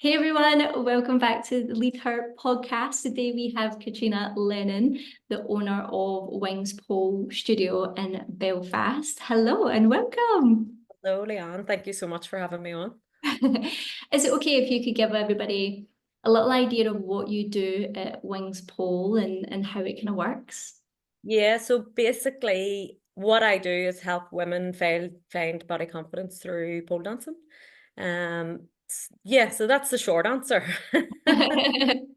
Hey everyone, welcome back to the Lead Her podcast. Today we have Katrina Lennon, the owner of Wings Pole Studio in Belfast. Hello and welcome. Hello, Leanne. Thank you so much for having me on. Is it okay if you could give everybody a little idea of what you do at Wings Pole and how it kind of works? Yeah, so basically what I do is help women find body confidence through pole dancing. Yeah, so that's the short answer. The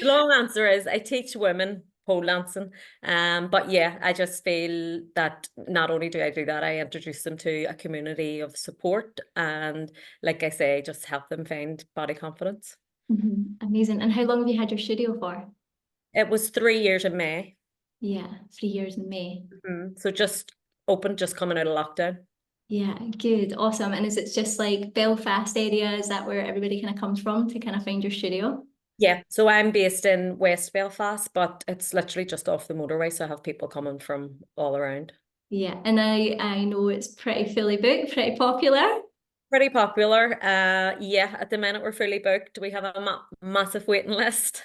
long answer is I teach women pole dancing. But yeah, I just feel that not only do I do that, I introduce them to a community of support and like I say, just help them find body confidence. Amazing. And how long have you had your studio for? It was 3 years in May. Yeah, 3 years in May. So just open, just coming out of lockdown. Yeah, good, awesome. And is it just like Belfast area? Is that where everybody kind of comes from to kind of find your studio? Yeah, so I'm based in West Belfast, but it's literally just off the motorway, so I have people coming from all around. Yeah, and I know it's pretty fully booked, pretty popular. Pretty popular. Yeah, at the minute we're fully booked. We have a massive waiting list.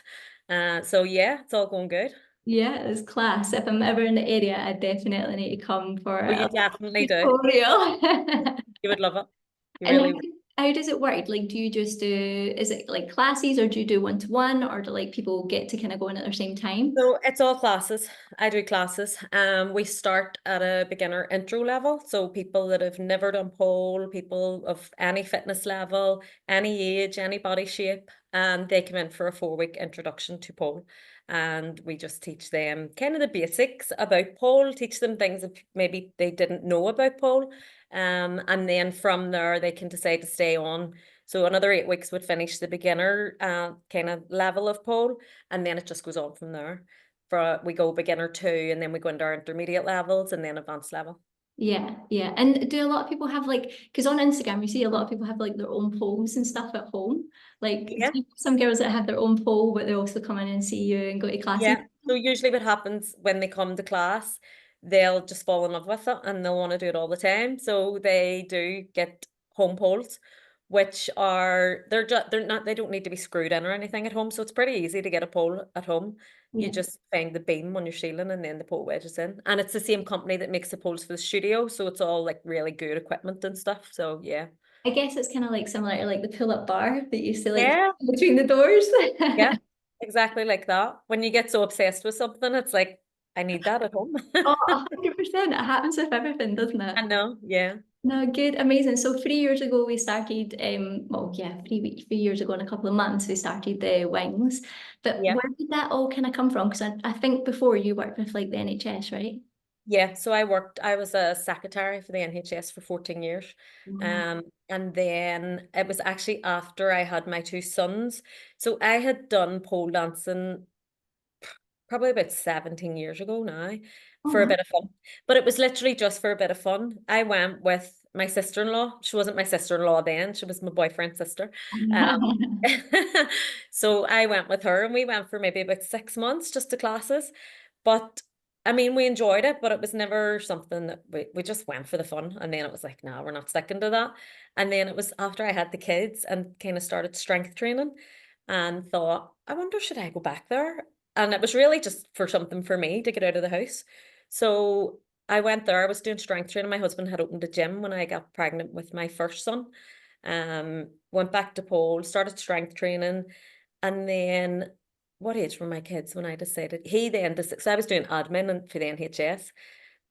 So yeah, it's all going good. Yeah, it's class. If I'm ever in the area, I definitely need to come for Oh, you a definitely do. tutorial. You would love it. You And really would. how does it work? Like, do you just do, is it like classes or do you do one-to-one or do like people get to kind of go in at the same time? So it's all classes. I do classes. We start at a beginner intro level. So people that have never done pole, people of any fitness level, any age, any body shape, and they come in for a 4 week introduction to pole. And we just teach them kind of the basics about pole, teach them things that maybe they didn't know about pole. And then from there they can decide to stay on. So another 8 weeks would finish the beginner kind of level of pole, and then it just goes on from there. We go beginner two, and then we go into our intermediate levels, and then advanced level. Yeah, yeah. And do a lot of people have like, because on Instagram, you see a lot of people have like their own poles and stuff at home. Like, do Yeah, you have some girls that have their own pole, but they also come in and see you and go to classes? yeah. So usually what happens when they come to class, they'll just fall in love with it and they'll want to do it all the time. So they do get home poles, which are they're not they don't need to be screwed in or anything at home. So it's pretty easy to get a pole at home. You Yeah. just find the beam on your ceiling and then the pole wedges in. And it's the same company that makes the poles for the studio. So it's all like really good equipment and stuff. So yeah. I guess it's kind of like similar to like the pull-up bar that used to like Yeah, between the doors. yeah, exactly like that. When you get so obsessed with something, it's like, I need that at home. Oh, 100%. It happens with everything, doesn't it? I know, yeah. No, good, amazing. So 3 years ago we started, well, yeah, 3 years ago in a couple of months we started the Wings. But Yeah. where did that all kind of come from? Because I think before you worked with like the NHS, right? Yeah, so I was a secretary for the NHS for 14 years. Wow. And then it was actually after I had my two sons. So I had done pole dancing probably about 17 years ago now Oh, for a wow. bit of fun. But it was literally just for a bit of fun. I went with my sister-in-law. She wasn't my sister-in-law then, she was my boyfriend's sister. Um, so I went with her and we went for maybe about 6 months just to classes. But I mean, we enjoyed it, but it was never something that we just went for the fun. And then it was like, no, we're not sticking to that. And then it was after I had the kids and kind of started strength training and thought, I wonder, should I go back there? And it was really just for something for me to get out of the house. So I went there. I was doing strength training. My husband had opened a gym when I got pregnant with my first son. Went back to pole, started strength training, and then what age were my kids when I decided? He then decided, so I was doing admin for the NHS,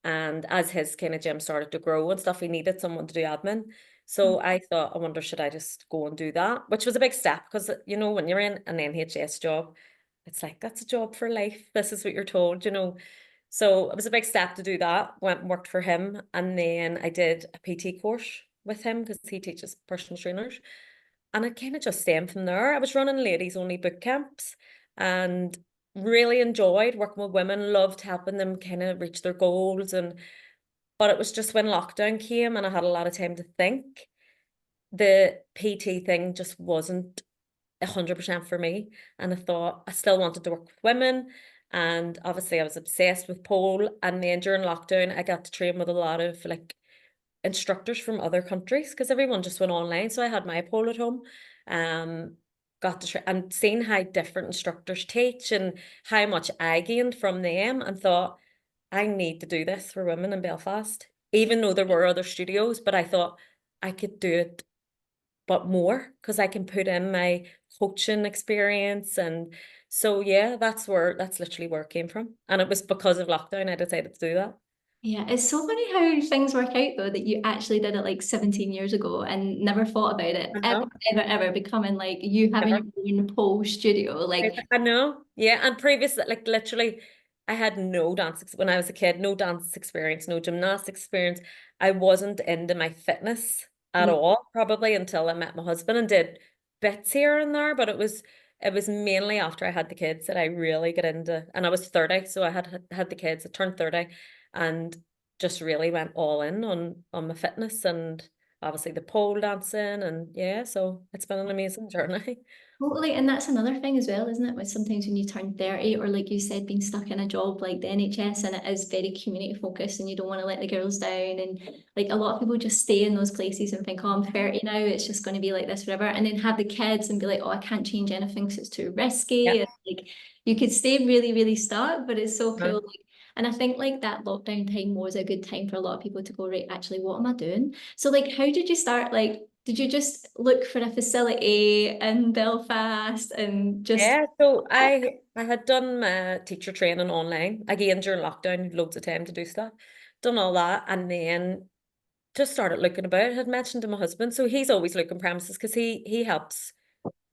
and as his kind of gym started to grow and stuff, he needed someone to do admin. So I thought, I wonder, should I just go and do that? Which was a big step because, you know, when you're in an NHS job, it's like, that's a job for life. This is what you're told, you know. So it was a big step to do that. Went and worked for him. And then I did a PT course with him because he teaches personal trainers. And it kind of just stemmed from there. I was running ladies only boot camps and really enjoyed working with women, loved helping them kind of reach their goals. And but it was just when lockdown came and I had a lot of time to think, the PT thing just wasn't 100% for me. And I thought I still wanted to work with women. And obviously I was obsessed with pole. And then during lockdown, I got to train with a lot of like instructors from other countries because everyone just went online. So I had my pole at home. Got to and seeing how different instructors teach and how much I gained from them, and thought, I need to do this for women in Belfast, even though there were other studios, but I thought I could do it, but more, because I can put in my coaching experience. And so, yeah, that's literally where it came from. And it was because of lockdown I decided to do that. Yeah, it's so funny how things work out though, that you actually did it like 17 years ago and never thought about it I ever, know. ever becoming like you having Never. your own pole studio. Like, I know. Yeah. And previous, like literally, I had no when I was a kid, no dance experience, no gymnastics experience. I wasn't into my fitness at yeah, all, probably until I met my husband and did bits here and there. But it was mainly after I had the kids that I really got into, and I was 30, so I had the kids. I turned 30 and just really went all in on my fitness, and obviously the pole dancing, and yeah, so it's been an amazing journey. totally. And that's another thing as well, isn't it? With sometimes when you turn 30, or like you said, being stuck in a job like the NHS, and it is very community focused and you don't want to let the girls down. And like a lot of people just stay in those places and think, oh, I'm 30 now, it's just going to be like this forever. And then have the kids and be like, oh, I can't change anything because it's too Yeah. risky. And like you could stay really, really stuck, but it's so Uh, cool. Like, and I think like that lockdown time was a good time for a lot of people to go, right, actually, what am I doing? So like, how did you start? Like, did you just look for a facility in Belfast and just Yeah, so I had done my teacher training online again during lockdown, loads of time to do stuff, done all that, and then just started looking about. I had mentioned to my husband, so he's always looking premises because he helps.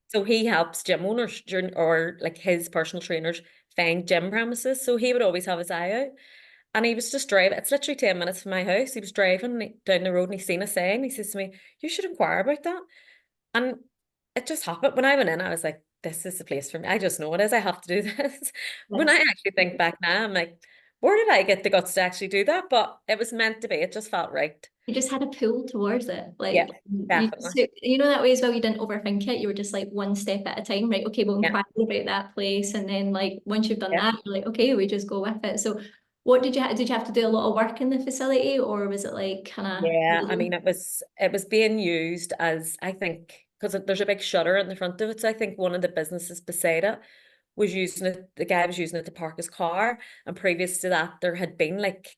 So he helps gym owners during, or like his personal trainers find gym premises. So he would always have his eye out, and he was just driving. It's literally 10 minutes from my house. He was driving down the road and he seen a sign. He says to me, "You should inquire about that." And it just happened. When I went in, I was like, this is the place for me. I just know it is. I have to do this. When I yes, actually think back now, I'm like, where did I get the guts to actually do that? But it was meant to be. It just felt right. you just had a pull towards it. Yeah, Like you definitely. just, you know that way as well, you didn't overthink it. You were just like one step at a time, right? Okay, we'll Yeah, inquire about that place. And then like once you've done yeah. that, you're like, okay, we just go with it. So what did you have to do a lot of work in the facility, or was it like kind Yeah, I of mean, it was being used as, I think, because there's a big shutter in the front of it. So I think one of the businesses beside it was using it. The guy was using it to park his car, and previous to that, there had been like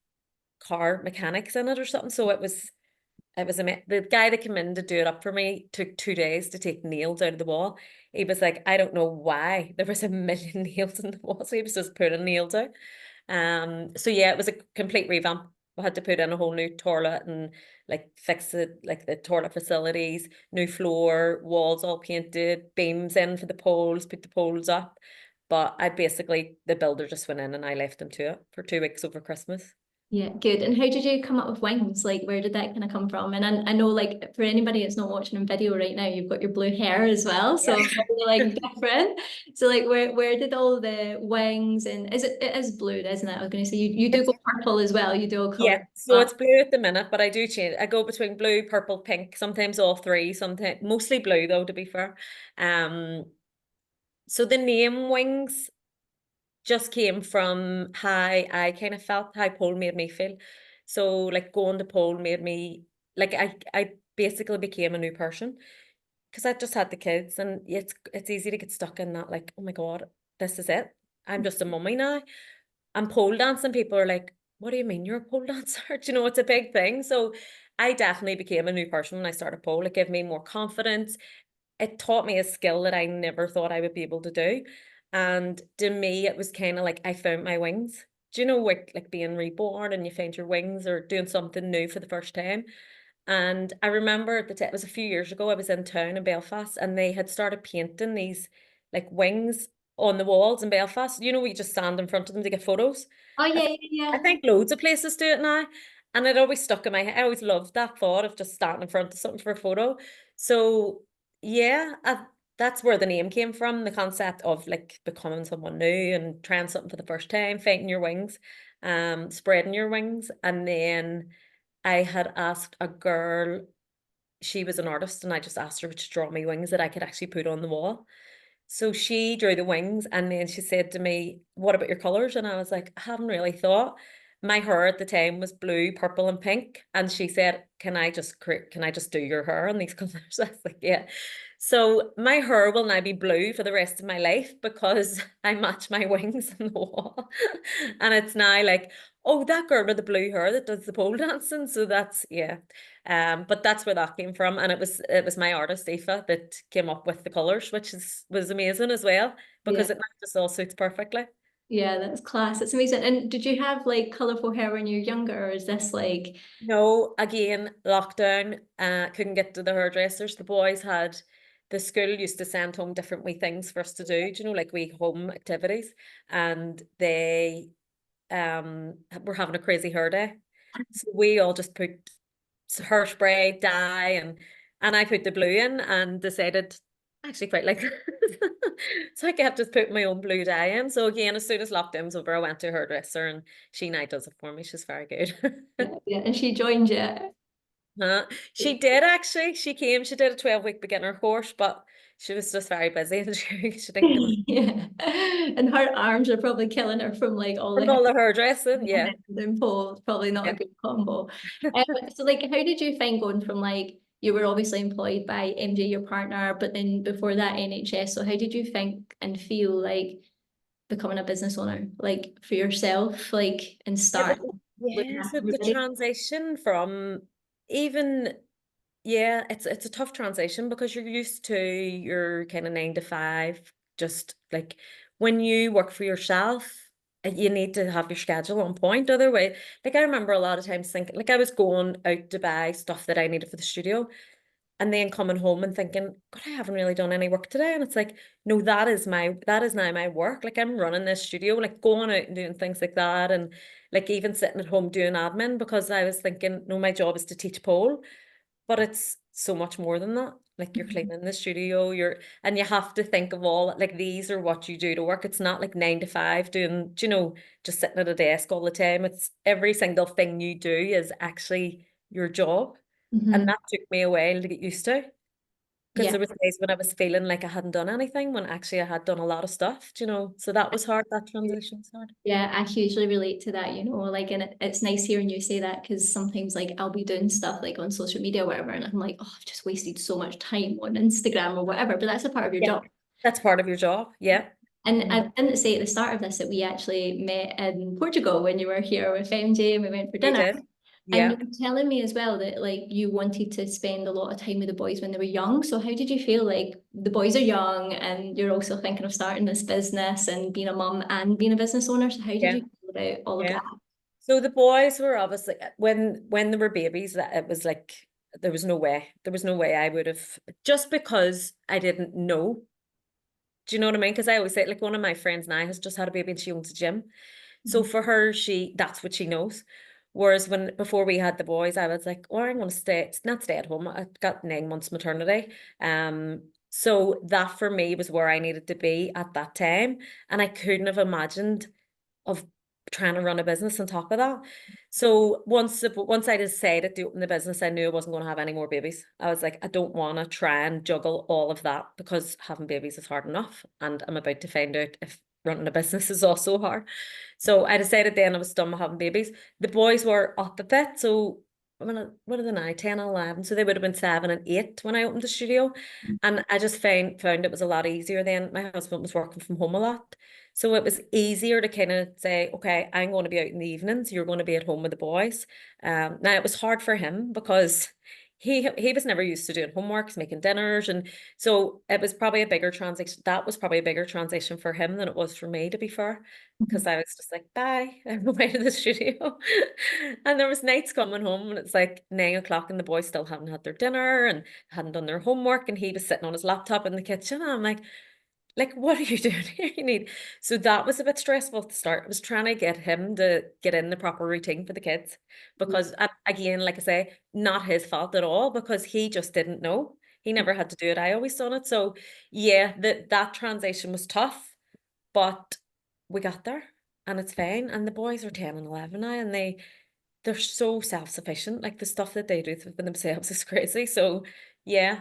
car mechanics in it or something. So the guy that came in to do it up for me took 2 days to take nails out of the wall. He was like, I don't know why there was a million nails in the wall, so he was just putting nails out. So yeah, it was a complete revamp. We had to put in a whole new toilet and like fix it, like the toilet facilities, new floor, walls all painted, beams in for the poles, put the poles up. But the builder just went in and I left him to it for 2 weeks over Christmas. Yeah, good. And how did you come up with wings? Like, where did that kind of come from? And I know, like, for anybody that's not watching in video right now, you've got your blue hair as well, Yeah. so very, like different. So, like, where did all the wings and it is blue, isn't it? I was going to say you do go purple as well. You do all Yeah, color. so it's blue at the minute, but I do change. I go between blue, purple, pink, sometimes all three, sometimes mostly blue though, to be fair. Um, so the name Wings just came from how I kind of felt, how pole made me feel. So like going to pole made me like I basically became a new person because I just had the kids, and it's easy to get stuck in that, like, oh my God, this is it. I'm just a mummy now. And pole dancing, people are like, what do you mean you're a pole dancer? Do you know, it's a big thing. So I definitely became a new person when I started pole. It gave me more confidence. It taught me a skill that I never thought I would be able to do. And to me, it was kind of like I found my wings. Do you know, like being reborn and you find your wings or doing something new for the first time? And I remember at the time, it was a few years ago, I was in town in Belfast and they had started painting these like wings on the walls in Belfast. You know, we just stand in front of them to get photos. Oh I, yeah, th- yeah, I yeah. think loads of places do it now. And it always stuck in my head. I always loved that thought of just standing in front of something for a photo. So yeah, that's where the name came from, the concept of like becoming someone new and trying something for the first time, finding your wings, spreading your wings. And then I had asked a girl, she was an artist, and I just asked her to draw me wings that I could actually put on the wall. So she drew the wings, and then she said to me, what about your colors? And I was like, I haven't really thought. My hair at the time was blue, purple, and pink. And she said, can I just do your hair in these colors? I was like, yeah. So my hair will now be blue for the rest of my life because I match my wings on the wall. And it's now like, oh, that girl with the blue hair that does the pole dancing. So that's yeah. But that's where that came from. And it was my artist, Aoife, that came up with the colours, which was amazing as well, Yeah. because it now just all suits perfectly. Yeah, that's class. It's amazing. And did you have like colourful hair when you were younger, or is this like, No, again, lockdown, couldn't get to the hairdressers. The boys had the school used to send home different wee things for us to do, like wee home activities. And they were having a crazy hair day. So we all just put hairspray, dye, and I put the blue in and decided I actually quite like it. So I kept just putting my own blue dye in. So again, as soon as lockdown's over, I went to a hairdresser and she now does it for me. She's very good. yeah, yeah, and she joined you? She did actually. She came, she did a 12-week beginner course, but she was just very busy and she didn't get it. Yeah. And her arms are probably killing her from like all the From hair all the hairdressing, yeah. and pole. Probably not a Yeah. good combo. Um, so like how did you find going from like you were obviously employed by MJ, your partner, but then before that NHS. So how did you think and feel like becoming a business owner, like for yourself, like and It was, starting looking yeah, so after the everybody? transition from even, yeah, it's a tough transition because you're used to your kind of 9 to 5, just like when you work for yourself, you need to have your schedule on point. Otherwise, like I remember a lot of times thinking, like I was going out to buy stuff that I needed for the studio, and then coming home and thinking, God, I haven't really done any work today. And it's like, no, that is now my work. Like I'm running this studio, like going out and doing things like that. And like even sitting at home doing admin because I was thinking, no, my job is to teach pole, but it's so much more than that. Like you're cleaning the studio, and you have to think of all, like these are what you do to work. It's not like 9 to 5 doing, just sitting at a desk all the time. It's every single thing you do is actually your job. And Mhm. that took me a while to get used to. Because Yeah. there was days when I was feeling like I hadn't done anything when actually I had done a lot of stuff, So that was hard, that transition was hard. Yeah, I hugely relate to that, like, and it's nice hearing you say that because sometimes, like, I'll be doing stuff like on social media or whatever, and I'm like, oh, I've just wasted so much time on Instagram or whatever, but that's a part of your Yeah. job. That's part of your job. Yeah. And Mhm. I didn't say at the start of this that we actually met in Portugal when you were here with MJ and we went for We dinner. did. And Yeah. you were telling me as well that like you wanted to spend a lot of time with the boys when they were young. So how did you feel like the boys are young and you're also thinking of starting this business and being a mum and being a business owner? So how did Yeah. you feel about all of Yeah. that? So the boys were obviously when they were babies, that it was like there was no way. There was no way I would have, just because I didn't know. Do you know what I mean? Because I always say, like, one of my friends now has just had a baby and she owns a gym. So for her, that's what she knows. Whereas before we had the boys, I was like, oh, I'm gonna not stay at home. I got 9 months maternity. So that for me was where I needed to be at that time. And I couldn't have imagined of trying to run a business on top of that. So once I decided to open the business, I knew I wasn't going to have any more babies. I was like, I don't want to try and juggle all of that because having babies is hard enough, and I'm about to find out if running a business is also hard. So I decided then I was done with having babies. The boys were up a bit, so what are they now? 10 and 11. So they would have been 7 and 8 when I opened the studio. And I just found it was a lot easier then. My husband was working from home a lot. So it was easier to kind of say, okay, I'm going to be out in the evenings, you're going to be at home with the boys. Now it was hard for him because he was never used to doing homework, making dinners, and so it was probably a bigger transition. That was probably a bigger transition for him than it was for me, to be fair, because I was just like, bye, I'm away to the studio. And there was nights coming home and it's like 9 o'clock and the boys still hadn't had their dinner and hadn't done their homework, and he was sitting on his laptop in the kitchen. And I'm like, what are you doing here? So that was a bit stressful to start. I was trying to get him to get in the proper routine for the kids because, again, like I say, not his fault at all because he just didn't know. He never had to do it. I always done it. So yeah, that transition was tough, but we got there and it's fine. And the boys are 10 and 11 now, and they're so self-sufficient. Like the stuff that they do for themselves is crazy. So yeah,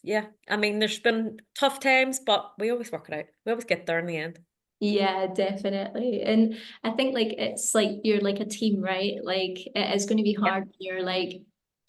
yeah. I mean, there's been tough times, but we always work it out. We always get there in the end. Yeah, definitely. And I think like it's like you're like a team, right? Like it is going to be Yeah. hard when you're like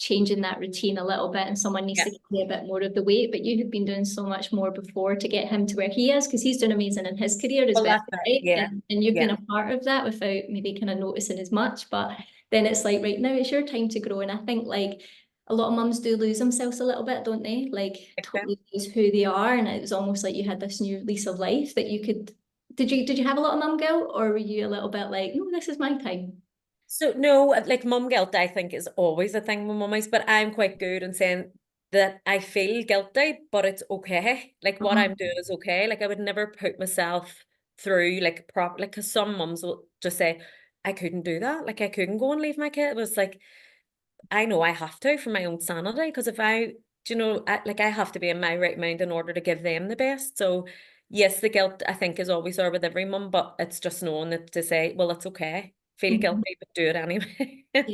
changing that routine a little bit and someone needs Yeah. to carry a bit more of the weight, but you have been doing so much more before to get him to where he is, because he's doing amazing in his career as Well, well, that's it. right? Yeah. And you've been Yeah. a part of that without maybe kind of noticing as much, but then it's like, right now it's your time to grow. And I think like a lot of mums do lose themselves a little bit, don't they? Like Okay. totally lose who they are. And it was almost like you had this new lease of life that you could, did you have a lot of mum guilt, or were you a little bit like, no, this is my time? So no, like mum guilt, I think is always a thing with mummies, but I'm quite good in saying that I feel guilty, but it's okay. Like what I'm doing is okay. Like I would never put myself through like because some mums will just say, I couldn't do that. Like I couldn't go and leave my kid. It was like, I know I have to for my own sanity, because if I have to be in my right mind in order to give them the best. So yes, the guilt I think is always there with every mum, but it's just knowing that to say, well, it's okay. Feel Mhm. guilty, but do it anyway. Yeah.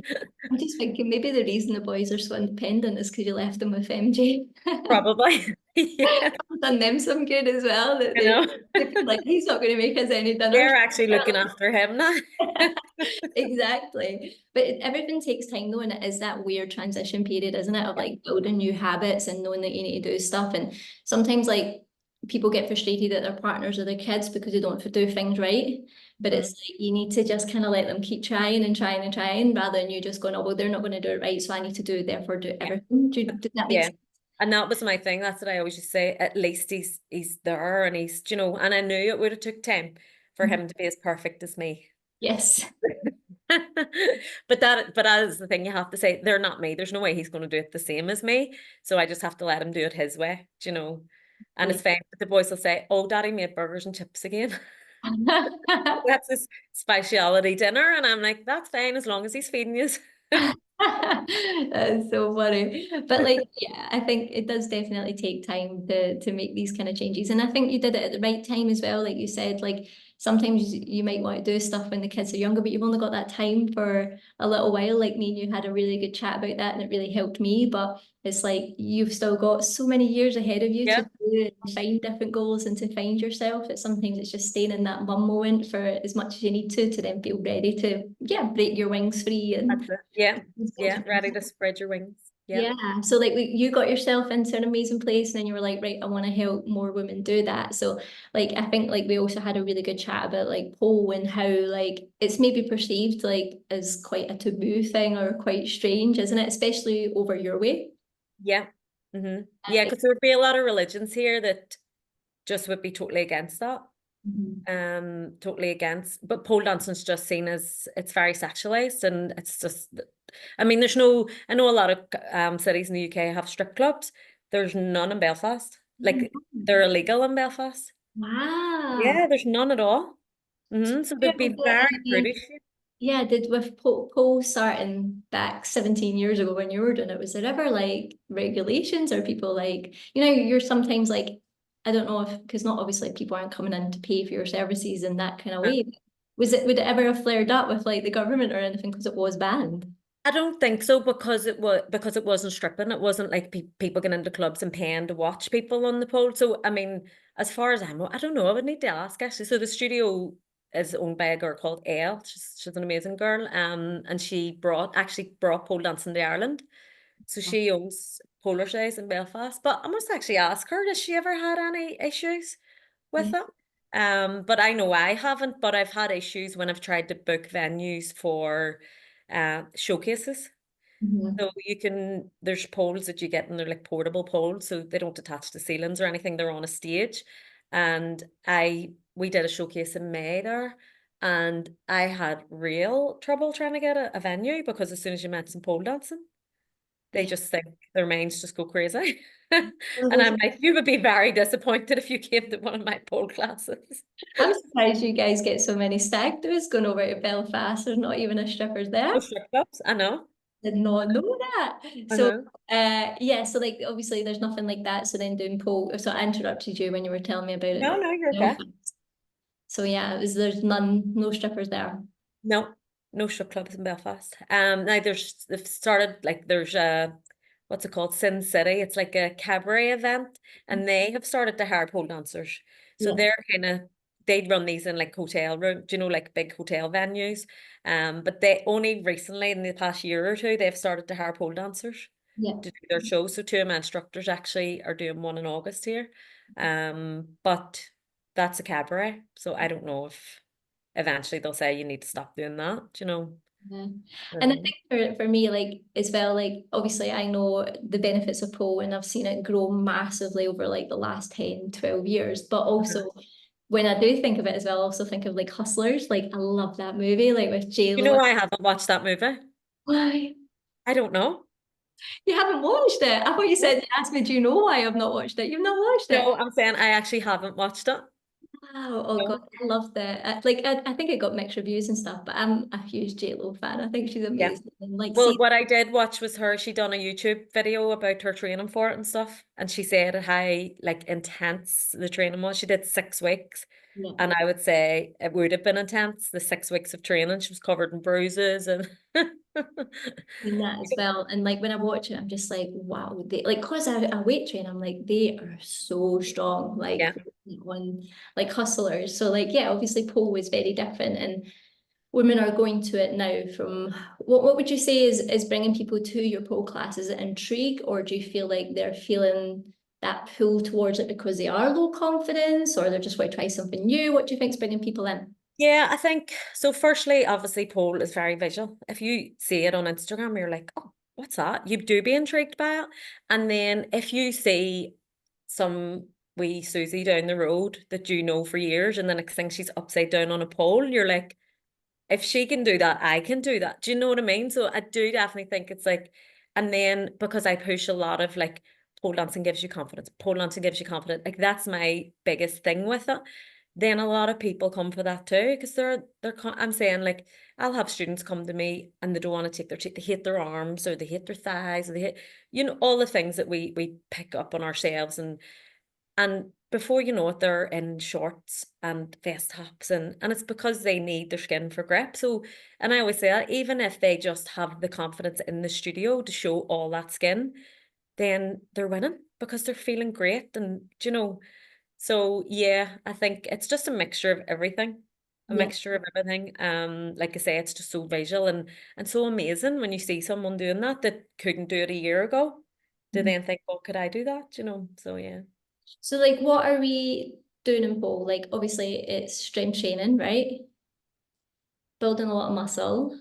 I'm just thinking maybe the reason the boys are so independent is because you left them with MJ. Probably. Yeah, Done them some good as well, that you know. they feel like he's not going to make us any dinner. They're actually looking after him now. Exactly. But everything takes time though, and it is that weird transition period, isn't it? Of Yeah. like building new habits and knowing that you need to do stuff. And sometimes like people get frustrated at their partners or their kids because they don't do things right. But Mhm. it's like you need to just kind of let them keep trying and trying and trying, rather than you just going, oh well, they're not going to do it right, so I need to do it, therefore do Yeah. everything. Did that make Yeah. sense? And that was my thing. That's what I always used to say. At least he's there and and I knew it would have took time for Mhm. him to be as perfect as me. Yes. But that is the thing, you have to say they're not me. There's no way he's going to do it the same as me. So I just have to let him do it his way. And Yeah. it's fine. But the boys will say, "Oh, Daddy made burgers and chips again." That's his speciality dinner, and I'm like, "That's fine as long as he's feeding you." That's so funny. But like, yeah, I think it does definitely take time to make these kind of changes. And I think you did it at the right time as well. Like you said, like sometimes you might want to do stuff when the kids are younger, but you've only got that time for a little while. Like me and you had a really good chat about that, and it really helped me. But it's like you've still got so many years ahead of you to Yep, do and find different goals and to find yourself. That sometimes it's just staying in that mum moment for as much as you need to then feel ready to, yeah, break your wings free that's and it. Yeah, yeah, ready to spread your wings. Yeah, yeah. So like you got yourself into an amazing place and then you were like, right, I want to help more women do that. So like I think like we also had a really good chat about like pole and how like it's maybe perceived like as quite a taboo thing or quite strange, isn't it? Especially over your way. yeah, yeah. Because there would be a lot of religions here that just would be totally against that. Mhm. Totally against. But pole dancing's just seen as it's very sexualized, and it's just. I mean, I know a lot of cities in the UK have strip clubs. There's none in Belfast. Like they're illegal in Belfast. Wow. Yeah, there's none at all. So Yeah, they'd be very British. yeah, did with pole starting back 17 years ago when you were doing it, was there ever like regulations or people like, you're sometimes like, I don't know if, because not obviously people aren't coming in to pay for your services in that kind of Uh, way. Would it ever have flared up with like the government or anything because it was banned? I don't think so, because it wasn't stripping. It wasn't like people getting into clubs and paying to watch people on the pole. So I mean, as far as I don't know. I would need to ask actually. So the studio is owned by a girl called Elle. She's an amazing girl. And she actually brought pole dancing to Ireland. So she owns Polar Days in Belfast. But I must actually ask her, has she ever had any issues Yeah. with it? But I know I haven't, but I've had issues when I've tried to book venues for showcases. Mhm. So there's poles that you get and they're like portable poles, so they don't attach to ceilings or anything, they're on a stage. And we did a showcase in May there, and I had real trouble trying to get a venue because as soon as you mention pole dancing, they Yeah. just think their minds just go crazy. One of And those. I'm like, you would be very disappointed if you came to one of my pole classes. I'm surprised you guys get so many stag do's going over to Belfast. There's not even a strippers there. Oh, strip clubs, I know. Did not know that. So Uh-huh. yeah, so like obviously there's nothing like that. So then doing pole, so I interrupted you when you were telling me about No, it. no, you're No. okay. So yeah, there's no strippers there. No, no strip clubs in Belfast. Now they've started like there's a what's it called? Sin City. It's like a cabaret event, and they have started to hire pole dancers. So Yeah. they're kind of they run these in like hotel room, do you know, like big hotel venues. But they only recently in the past year or two, they've started to hire pole dancers Yeah. to do their shows. So two of my instructors actually are doing one in August here. But that's a cabaret. So I don't know if eventually they'll say you need to stop doing that, you know. Yeah. And I Um, think for me, like as well, like obviously I know the benefits of pole and I've seen it grow massively over like the last 10, 12 years. But also when I do think of it as well, I also think of like Hustlers. Like I love that movie, like with you J-Lo. know, I haven't watched that movie. Why? I don't know. You haven't watched it? I thought you No, said you asked me, do you know why I've not watched it? You've not watched it. no, I'm saying I actually haven't watched it. Wow. Oh God, No. I loved it. I think it got mixed reviews and stuff, but I'm a huge J-Lo fan. I think she's Yeah. amazing. And like Well, see, what I did watch was her. She done a YouTube video about her training for it and stuff, and she said how like intense the training was. She did 6 weeks, yeah. and I would say it would have been intense. The 6 weeks of training, she was covered in bruises and Seen that as well. And like when I watch it, I'm just like, wow, they like cause I weight train, I'm like, they are so strong, yeah. like one like hustlers. So like yeah, obviously pole is very different and women are going to it now from what would you say is bringing people to your pole class? Is it intrigue or do you feel like they're feeling that pull towards it because they are low confidence or they're just want to try something new? What do you think's bringing people in? Yeah, I think so. Firstly, obviously, pole is very visual. If you see it on Instagram, you're like, oh, what's that? You do be intrigued by it. And then if you see some wee Susie down the road that you know for years, and the next thing she's upside down on a pole, you're like, if she can do that, I can do that. Do you know what I mean? So I do definitely think it's like, and then because I push a lot of like pole dancing gives you confidence, pole dancing gives you confidence. Like that's my biggest thing with it. Then a lot of people come for that too, because I'm saying like I'll have students come to me and they don't want to take they hate their arms or they hate their thighs or they hate, you know, all the things that we pick up on ourselves and before you know it, they're in shorts and vest tops, and it's because they need their skin for grip. So, and I always say that even if they just have the confidence in the studio to show all that skin, then they're winning because they're feeling great. And you know, so yeah, I think it's just a mixture of everything. A Yeah. mixture of everything. Like I say, it's just so visual and so amazing when you see someone doing that that couldn't do it a year ago. To Mhm. then think, oh, could I do that? You know, so yeah. So like what are we doing in pole? Like obviously it's strength training, right? Building a lot of muscle,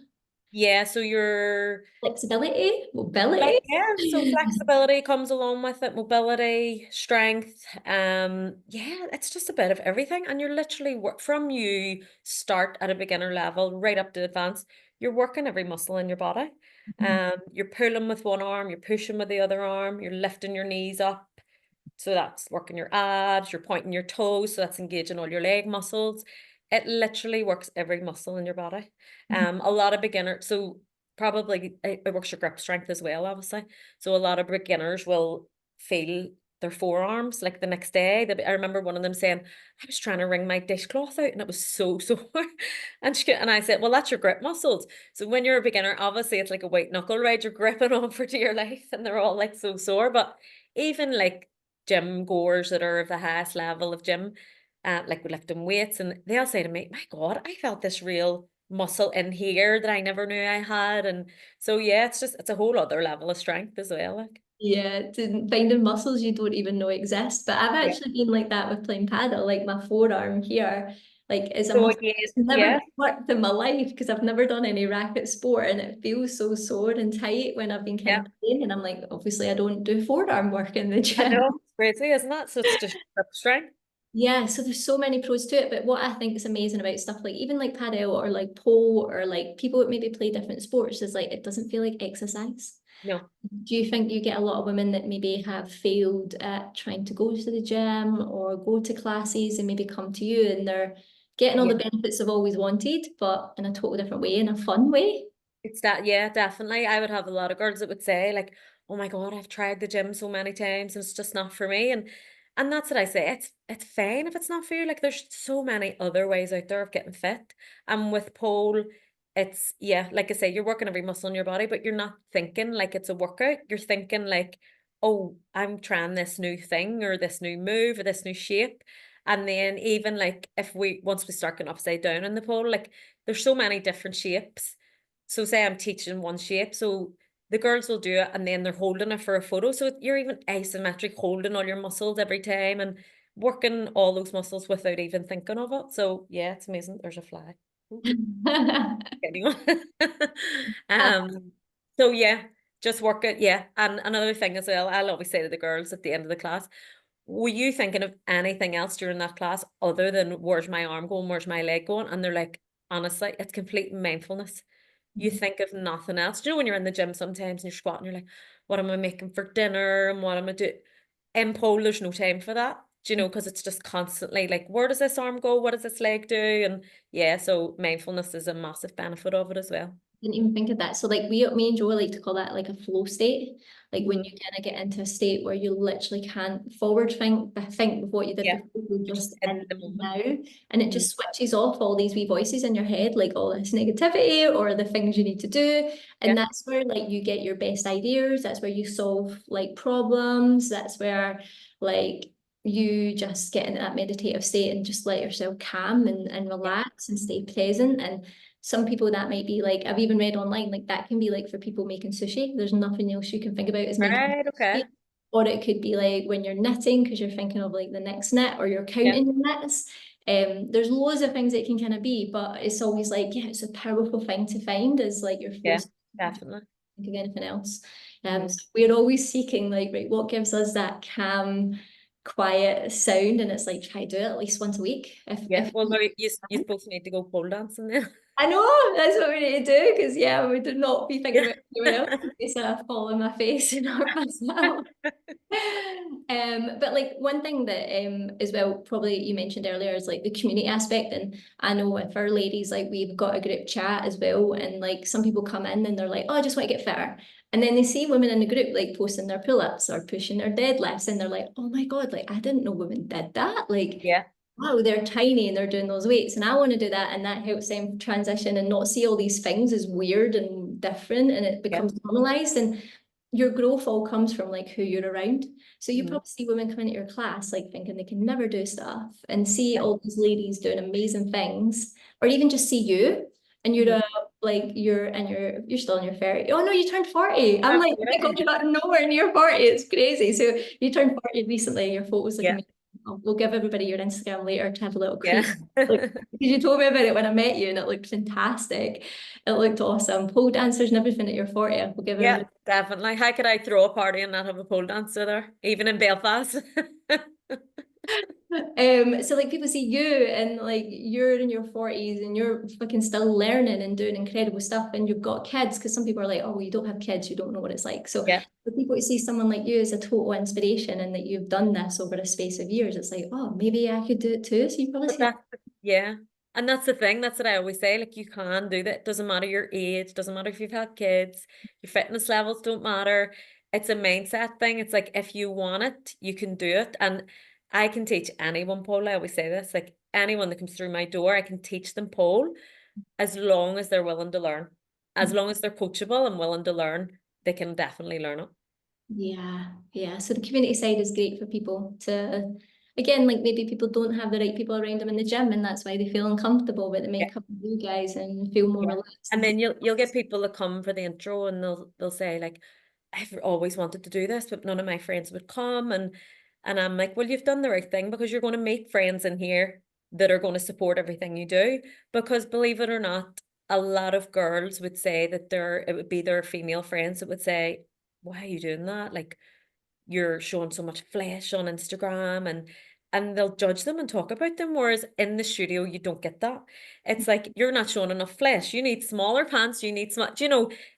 Yeah, so you're flexibility, like, mobility. yeah, so flexibility comes along with it, mobility, strength. Yeah, it's just a bit of everything. And you're literally work from you start at a beginner level right up to advanced. You're working every muscle in your body. You're pulling with one arm, you're pushing with the other arm, you're lifting your knees up. So that's working your abs, you're pointing your toes, so that's engaging all your leg muscles. It literally works every muscle in your body. A lot of beginners, so probably it works your grip strength as well, obviously. So a lot of beginners will feel their forearms like the next day. I remember one of them saying, I was trying to wring my dishcloth out and it was so sore. And I said, well, that's your grip muscles. So when you're a beginner, obviously it's like a white knuckle ride, you're gripping on for dear life and they're all like so sore. But even like gym goers that are of the highest level of gym, like with lifting weights, and they'll say to me, my God, I felt this real muscle in here that I never knew I had. And so yeah, it's a whole other level of strength as well. Like Yeah, to finding muscles you don't even know exist. But I've yeah. actually been like that with playing paddle, like my forearm here, like is a So muscle again, that's never yeah, been worked in my life because I've never done any racket sport and it feels so sore and tight when I've been kind yeah. of playing. And I'm like, obviously I don't do forearm work in the I gym. know. It's crazy, isn't it? So it's just grip strength. Yeah, so there's so many pros to it, but what I think is amazing about stuff like even like padel or like pole or like people that maybe play different sports is like it doesn't feel like exercise. No. Do you think you get a lot of women that maybe have failed at trying to go to the gym or go to classes and maybe come to you and they're getting all Yeah. the benefits they've always wanted, but in a total different way, in a fun way? It's that, yeah, definitely. I would have a lot of girls that would say, like, oh my God, I've tried the gym so many times and it's just not for me. And that's what I say. It's fine if it's not for you. Like there's so many other ways out there of getting fit. And with pole, it's yeah, like I say, you're working every muscle in your body, but you're not thinking like it's a workout. You're thinking like, oh, I'm trying this new thing or this new move or this new shape. And then even like if once we start getting upside down in the pole, like there's so many different shapes. So say I'm teaching one shape, so the girls will do it and then they're holding it for a photo. So you're even asymmetric, holding all your muscles every time and working all those muscles without even thinking of it. So yeah, it's amazing. There's a flag. Anyone. So yeah, just work it. Yeah. And another thing as well, I'll always say to the girls at the end of the class, were you thinking of anything else during that class other than where's my arm going, where's my leg going? And they're like, honestly, it's complete mindfulness. You think of nothing else. Do you know when you're in the gym sometimes and you're squatting, you're like, what am I making for dinner and what am I doing? In pole, there's no time for that. Do you know, because it's just constantly like, where does this arm go? What does this leg do? And yeah, so mindfulness is a massive benefit of it as well. Didn't even think of that. So like me and Joe like to call that like a flow state. Like when you kind of get into a state where you literally can't forward think of what you did Yeah, before, you're you're just just in in the moment. now. And it just switches off all these wee voices in your head, like all this negativity or the things you need to do. And Yeah, that's where like you get your best ideas. That's where you solve like problems. That's where like you just get into that meditative state and just let yourself calm and yeah. relax and stay present. And some people that might be like, I've even read online, like that can be like for people making sushi. There's nothing else you can think about as making Right, okay. sushi. Or it could be like when you're knitting because you're thinking of like the next knit or you're Yeah, counting your knits. There's loads of things it can kind of be, but it's always like, yeah, it's a powerful thing to find is like your flow yeah, state. definitely. Think of anything else. Mhm. So we're always seeking like, right, what gives us that calm, quiet sound? And it's like try to do it at least once a week. Yeah, If well, maybe you both need to go pole dancing then. I know that's what we need to do because yeah, we do not be thinking Yeah. about anyone else in case I fall on my face and hurt myself. But like one thing that as well probably you mentioned earlier is like the community aspect, and I know with our ladies like we've got a group chat as well, and like some people come in and they're like, oh, I just want to get fitter, and then they see women in the group like posting their pull-ups or pushing their deadlifts, and they're like, oh my God, like I didn't know women did that, like Yeah, wow, they're tiny and they're doing those weights. And I want to do that. And that helps them transition and not see all these things as weird and different. And it yeah. becomes normalized. And your growth all comes from like who you're around. So you Mhm. probably see women come into your class like thinking they can never do stuff and see Yeah. all these ladies doing amazing things, or even just see you and you're Mhm. a like you're still in your 30. Oh no, you turned 40. I'm like, oh my God, Absolutely. you're not nowhere near 40. It's crazy. So you turned 40 recently, your photos look Yeah, amazing. We'll give everybody your Instagram later to have a little yeah. creep. Like, because you told me about it when I met you and it looked fantastic. It looked awesome. Pole dancers and everything at your 40th. We'll give Yeah, everybody. definitely. How could I throw a party and not have a pole dancer there, even in Belfast? So like people see you and like you're in your 40s and you're fucking still learning and doing incredible stuff and you've got kids because some people are like, oh, well, you don't have kids, you don't know what it's like. So Yeah, for people to see someone like you as a total inspiration and that you've done this over a space of years, it's like, oh, maybe I could do it too. So you probably but see that. yeah. And that's the thing, that's what I always say, like you can do that. Doesn't matter your age, doesn't matter if you've had kids, your fitness levels don't matter. It's a mindset thing. It's like if you want it, you can do it. And I can teach anyone pole. I always say this, like anyone that comes through my door, I can teach them pole as long as they're willing to learn. As long as they're coachable and willing to learn, they can definitely learn it. Yeah, yeah. So the community side is great for people to, again, like maybe people don't have the right people around them in the gym and that's why they feel uncomfortable, but they may come with you guys and feel more Yeah. relaxed And and then feel you'll get people that come for the intro and they'll say like, I've always wanted to do this, but none of my friends would come. And I'm like, well, you've done the right thing because you're going to make friends in here that are going to support everything you do. Because believe it or not, a lot of girls would say that it would be their female friends that would say, why are you doing that? Like you're showing so much flesh on Instagram and they'll judge them and talk about them. Whereas in the studio, you don't get that. It's like you're not showing enough flesh. You need smaller pants. You need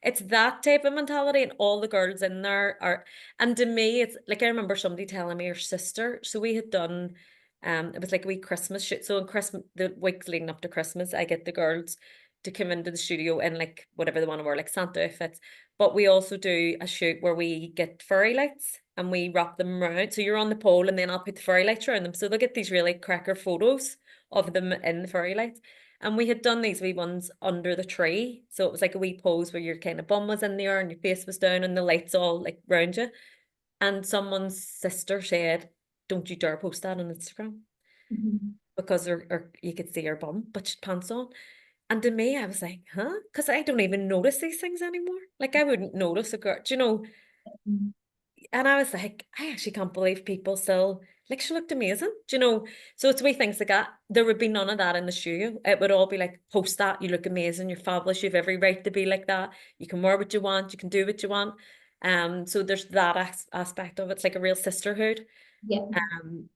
it's that type of mentality. And all the girls in there are, and to me, it's like I remember somebody telling me her sister. So we had done it was like a wee Christmas shoot. So in Christmas, the weeks leading up to Christmas, I get the girls to come into the studio in like whatever they want to wear, like Santa outfits. But we also do a shoot where we get fairy lights and we wrap them around. So you're on the pole and then I'll put the fairy lights around them. So they'll get these really cracker photos of them in the fairy lights. And we had done these wee ones under the tree. So it was like a wee pose where your kind of bum was in the air and your face was down and the lights all like round you. And someone's sister said, don't you dare post that on Instagram. Mhm. because or you could see her bum, but she'd pants on. And to me, I was like, huh? Because I don't even notice these things anymore. Like I wouldn't notice a girl, do you know? Mhm. And I was like, I actually can't believe people still like she looked amazing. Do you know? So it's wee things like that. There would be none of that in the studio. It would all be like, post that, you look amazing, you're fabulous, you have every right to be like that. You can wear what you want, you can do what you want. So there's that aspect of it. It's like a real sisterhood. Yeah.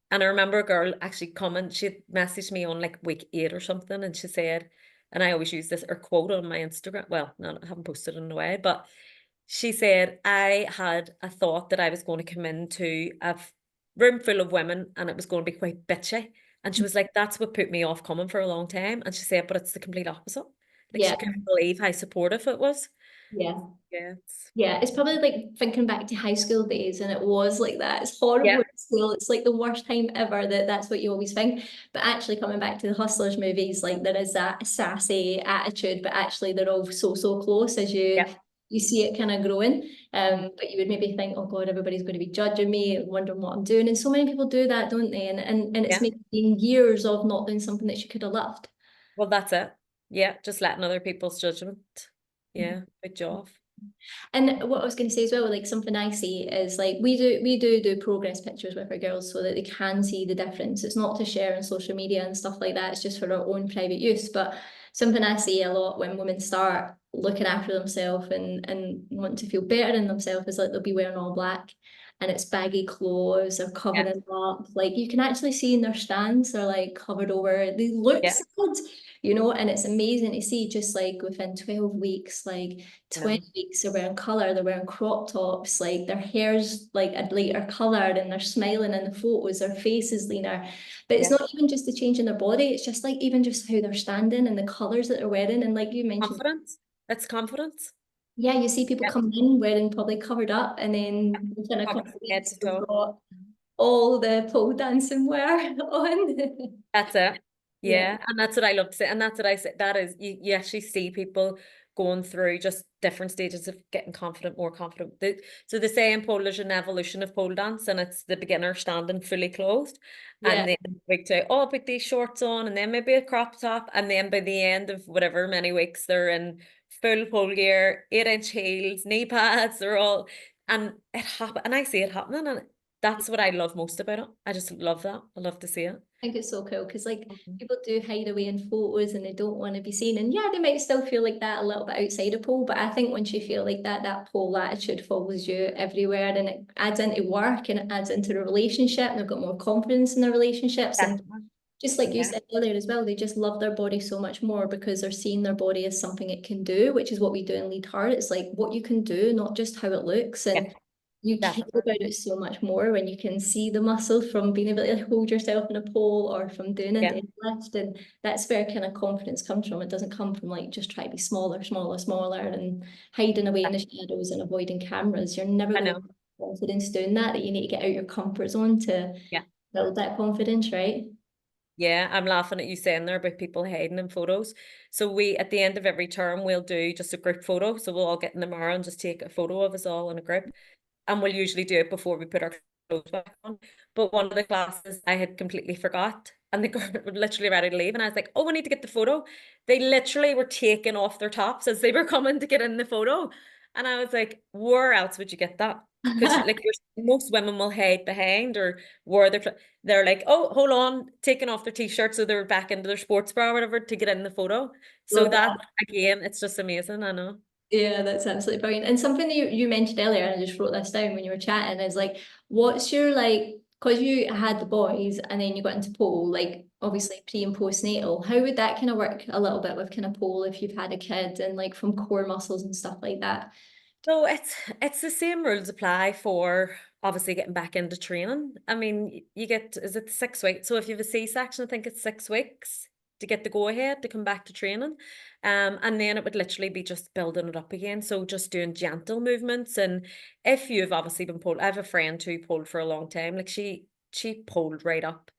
And I remember a girl actually coming, she had messaged me on like week 8 or something, and she said, and I always use this or quote on my Instagram. Well, no, I haven't posted it in a way, but she said, I had a thought that I was going to come into room full of women and it was going to be quite bitchy. And she was like, that's what put me off coming for a long time. And she said, but it's the complete opposite. Like she Yeah. couldn't believe how supportive it was. Yeah. Yeah. Yeah, it's probably like thinking back to high school days, and it was like that. It's Yeah. horrible at school. It's like the worst time ever. That's what you always think. But actually, coming back to the Hustlers movies, like there is that sassy attitude, but actually they're all so close as Yeah. you see it kind of growing. But you would maybe think, oh God, everybody's going to be judging me, wondering what I'm doing. And so many people do that, don't they? And it's Yeah. maybe been years of not doing something that you could have loved. Well, that's it. Yeah. Just letting other people's judgment. Yeah. Good job. And what I was going to say as well, like something I see is like we do progress pictures with our girls so that they can see the difference. It's not to share on social media and stuff like that. It's just for our own private use. But something I see a lot when women start looking after themselves and want to feel better in themselves is like they'll be wearing all black and it's baggy clothes or Yeah. covering up. Like you can actually see in their stands they're like covered over. They look Yeah. sad, you know, and it's amazing to see just like within 12 weeks, like I know. 20 weeks, they're wearing colour, they're wearing crop tops, like their hair's like a lighter coloured and they're smiling in the photos, their face is leaner. But it's Yeah. not even just the change in their body, it's just like even just how they're standing and the colours that they're wearing. And like you mentioned, Confidence. It's confidence. yeah, you see people Yeah. coming in wearing probably covered up, and then within a couple Confidence of head weeks, to they've toe. got all the pole dancing wear on. That's it. Yeah, Yeah. And that's what I love to say. And that's what I say. That is, you actually see people going through just different stages of getting confident, more confident. So they say in pole, there's an evolution of pole dance, and it's the beginner standing fully clothed. yeah, And then week 2, oh, put these shorts on, and then maybe a crop top. And then by the end of whatever many weeks, they're in full pole gear, 8-inch heels, knee pads, they're all, and it happen. And I see it happening. And that's what I love most about it. I just love that. I love to see it. I think it's so cool because like Mhm. people do hide away in photos and they don't want to be seen. And yeah, they might still feel like that a little bit outside a pole, but I think once you feel like that, that pole attitude follows you everywhere and it adds into work and it adds into the relationship and they've got more confidence in their relationships. And Definitely. just like you Yeah. said earlier as well, they just love their body so much more because they're seeing their body as something it can do, which is what we do in Lead Heart. It's like what you can do, not just how it looks. Yeah. And you care Definitely. about it so much more when you can see the muscle from being able to hold yourself in a pole or from doing a Yeah. deadlift. And that's where kind of confidence comes from. It doesn't come from like just trying to be smaller, and hiding away in the shadows and avoiding cameras. You're never I going to know. have confidence doing that. You need to get out your comfort zone to Yeah. build that confidence, right? Yeah, I'm laughing at you saying there about people hiding in photos. So we, at the end of every term, we'll do just a group photo. So we'll all get in the mirror and just take a photo of us all in a group. And we'll usually do it before we put our clothes back on. But one of the classes I had completely forgot, and the girl were literally ready to leave, and I was like, "Oh, we need to get the photo." They literally were taking off their tops as they were coming to get in the photo, and I was like, "Where else would you get that?" Because like most women will hide behind or wear they're like, "Oh, hold on," taking off their t-shirt so they're back into their sports bra or whatever to get in the photo. So Love that that. again, it's just amazing. I know. Yeah, that's absolutely brilliant. And something you mentioned earlier, and I just wrote this down when you were chatting, is like, what's your like, because you had the boys and then you got into pole, like obviously pre and postnatal, how would that kind of work a little bit with kind of pole if you've had a kid and like from core muscles and stuff like that? So it's the same rules apply for obviously getting back into training. I mean, you get, is it 6 weeks? So if you have a C-section, I think it's 6 weeks to get the go ahead to come back to training. And then it would literally be just building it up again. So just doing gentle movements. And if you've obviously been pulled, I have a friend who pulled for a long time. Like she pulled right up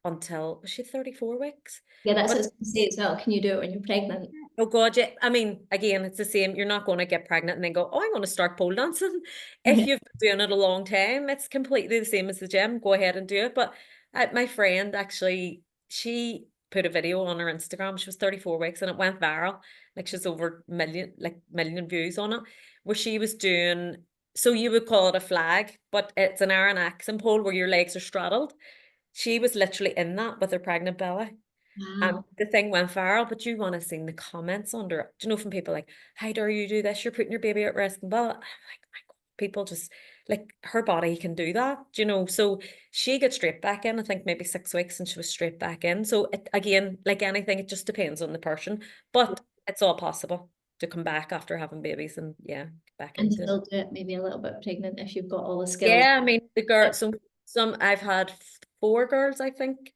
until was she 34 weeks? Yeah, that's what I But was going to say as well. Can you do it when you're pregnant? oh God, yeah. I mean, again, it's the same. You're not going to get pregnant and then go, oh, I'm going to start pole dancing. If Yeah. you've been doing it a long time, it's completely the same as the gym. Go ahead and do it. But My friend actually, she put a video on her Instagram. She was 34 weeks and it went viral. Like she's over million views on it, where she was doing, so you would call it a flag, but it's an Aaron accent pole where your legs are straddled. She was literally in that with her pregnant belly. And Wow. the thing went viral, but you want to see the comments under it. Do you know, from people like, how dare you do this? You're putting your baby at risk and blah. I'm like, my God, people just like her body can do that, do you know? So she got straight back in, I think maybe 6 weeks, and she was straight back in. So it, again, like anything, it just depends on the person, but it's all possible to come back after having babies and yeah, get back And into it. still do it maybe a little bit pregnant if you've got all the skills. Yeah, I mean the girl, some I've had four girls, I think,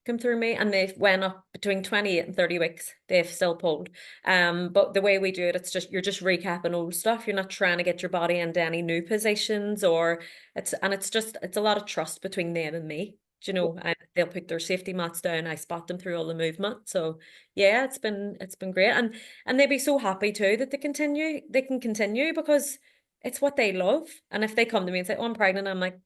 come through me, and they've went up between 28 and 30 weeks. They've still pulled. But the way we do it, it's just you're just recapping old stuff. You're not trying to get your body into any new positions, or it's a lot of trust between them and me. Do you know, they'll put their safety mats down. I spot them through all the movement. So yeah, it's been great, and they'd be so happy too that they can continue because it's what they love. And if they come to me and say, "Oh, I'm pregnant," I'm like,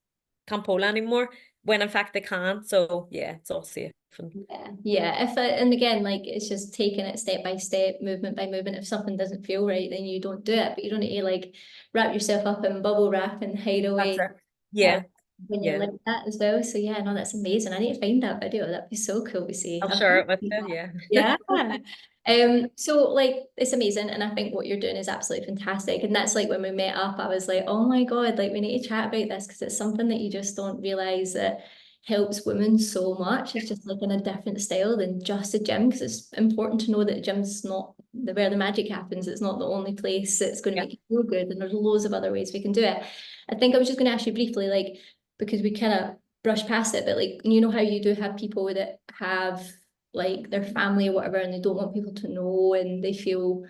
"Can't pull anymore," when in fact they can't. So yeah, it's all safe. And Yeah, yeah. And again, like it's just taking it step by step, movement by movement. If something doesn't feel right, then you don't do it. But you don't need to like wrap yourself up in bubble wrap and hide that's away it. Yeah, when you're yeah. like that as well. So yeah, no, that's amazing. I need to find that video. That'd be so cool to see. I'll I've share heard it with of you. that. Yeah. Yeah. So like it's amazing, and I think what you're doing is absolutely fantastic. And that's like when we met up, I was like, oh my God, like we need to chat about this because it's something that you just don't realize that helps women so much. It's just like in a different style than just a gym, because it's important to know that the gym's not where the magic happens. It's not the only place that's going to Yeah. make you feel good, and there's loads of other ways we can do it. I think I was just going to ask you briefly, like, because we kind of brush past it, but like, you know how you do have people that have like their family or whatever, and they don't want people to know, and they feel,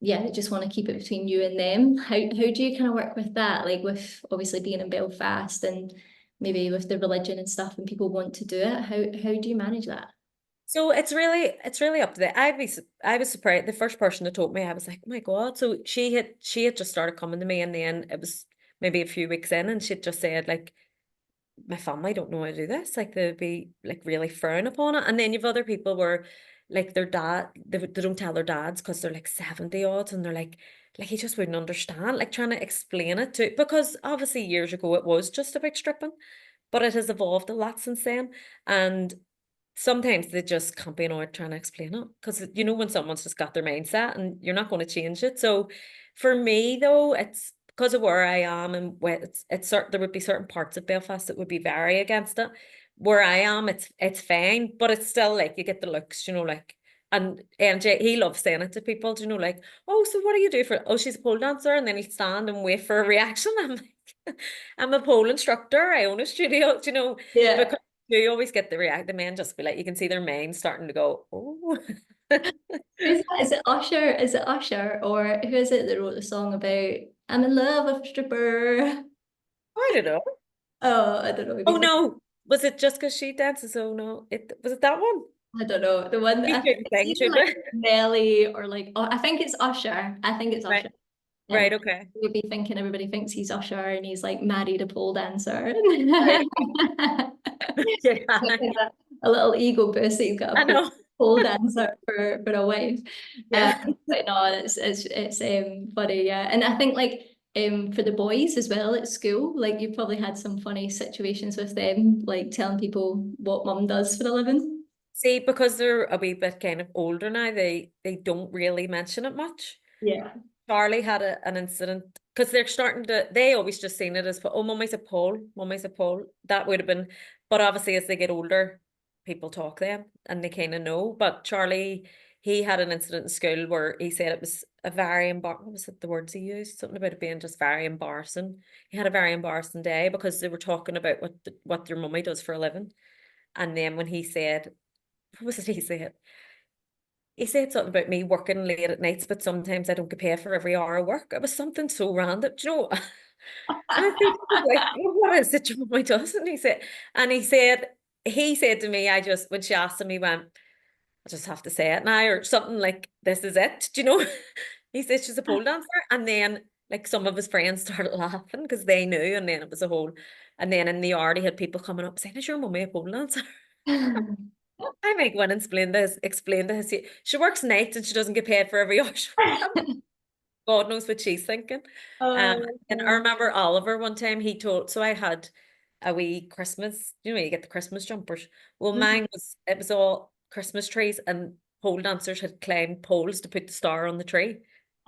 yeah, they just want to keep it between you and them. How do you kind of work with that? Like with obviously being in Belfast and maybe with the religion and stuff, and people want to do it. How do you manage that? So it's really up to them. I was surprised. The first person that told me, I was like, oh my God. So she had just started coming to me, and then it was maybe a few weeks in, and she'd just said like, my family don't know how to do this. Like they'd be like really frown upon it. And then you've other people where like their dad, they don't tell their dads because they're like 70 odds, and they're like he just wouldn't understand, like trying to explain it to, because obviously years ago it was just about stripping, but it has evolved a lot since then. And sometimes they just can't be annoyed trying to explain it, because you know when someone's just got their mindset and you're not going to change it. So for me though, it's because of where I am, and where it's certain, there would be certain parts of Belfast that would be very against it. Where I am, it's fine, but it's still like you get the looks, you know, like, and NJ, he loves saying it to people, you know, like, oh, so what do you do for, oh, she's a pole dancer, and then he'll stand and wait for a reaction. I'm like, I'm a pole instructor, I own a studio, you know, Yeah. because you always get the react. The men just be like, you can see their mind starting to go, oh. Who's that? Is it Usher? Is it Usher? Or who is it that wrote the song about I'm in love with a stripper? I don't know. Oh, I don't know. Maybe Oh no, was it just because she dances? Oh no, it was it that one? I don't know. The one She I think shouldn't it's sing, either should like it? Nelly or like, oh, I think it's Usher. I think it's Right, Usher. And right, okay, you'll be thinking everybody thinks he's Usher and he's like married a pole dancer. right, okay. Yeah, A little ego boost that you've got a I know. pole dancer for a wife. Yeah. But no, it's funny, yeah. And I think like for the boys as well at school, like you've probably had some funny situations with them, like telling people what mum does for a living. See, because they're a wee bit kind of older now, they don't really mention it much. Yeah. Charlie had an incident because they're starting to, they always just seen it as, oh, mummy's a pole, mummy's a pole. That would have been, but obviously as they get older, people talk then and they kind of know. But Charlie, he had an incident in school where he said it was a very what was it, the words he used? Something about it being just very embarrassing. He had a very embarrassing day because they were talking about what their mummy does for a living. And then when he said, what was it he said? He said something about me working late at nights, but sometimes I don't get paid for every hour of work. It was something so random, do you know? And I think like, well, what is it your mummy does? And he said to me, I just, when she asked him, he went, I just have to say it now, or something like, this is it, do you know? He said she's a pole dancer. And then like some of his friends started laughing because they knew, and then it was a whole, And then in the yard, he had people coming up saying, "Is your mummy a pole dancer?" I might go in and explain to his, she works nights and she doesn't get paid for every hour she works. God knows what she's thinking. And I Oh, remember Oliver one time he told, so I had a wee Christmas, you get the Christmas jumpers. Well, mhm. mine was, it was all Christmas trees and pole dancers had climbed poles to put the star on the tree.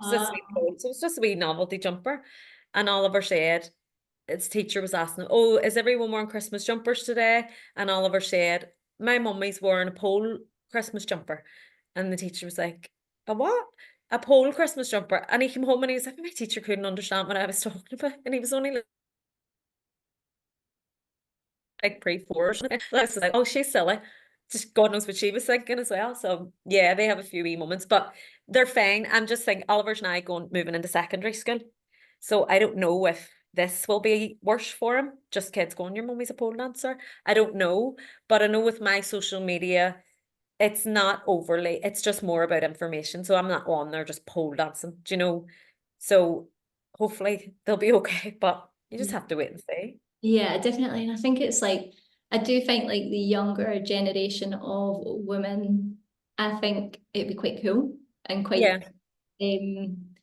So this wee Ah. pole, so it was just a wee novelty jumper. And Oliver said, its teacher was asking him, "Oh, is everyone wearing Christmas jumpers today?" And Oliver said, "My mummy's wearing a pole Christmas jumper." And the teacher was like, "A what?" "A pole Christmas jumper." And he came home and he was like, "My teacher couldn't understand what I was talking about." And he was only like pre-four or something. I was like, "Oh, she's silly." Just God knows what she was thinking as well. So yeah, they have a few wee moments, but they're fine. I'm just thinking Oliver's now moving into secondary school. So I don't know if this will be worse for him. Just kids going, "Your mummy's a pole dancer." I don't know. But I know with my social media, it's not overly, it's just more about information. So I'm not on there just pole dancing, do you know? So hopefully they'll be okay, but you just have to wait and see. Yeah, definitely. And I think it's like, I do think like the younger generation of women, I think it'd be quite cool and quite Yeah. um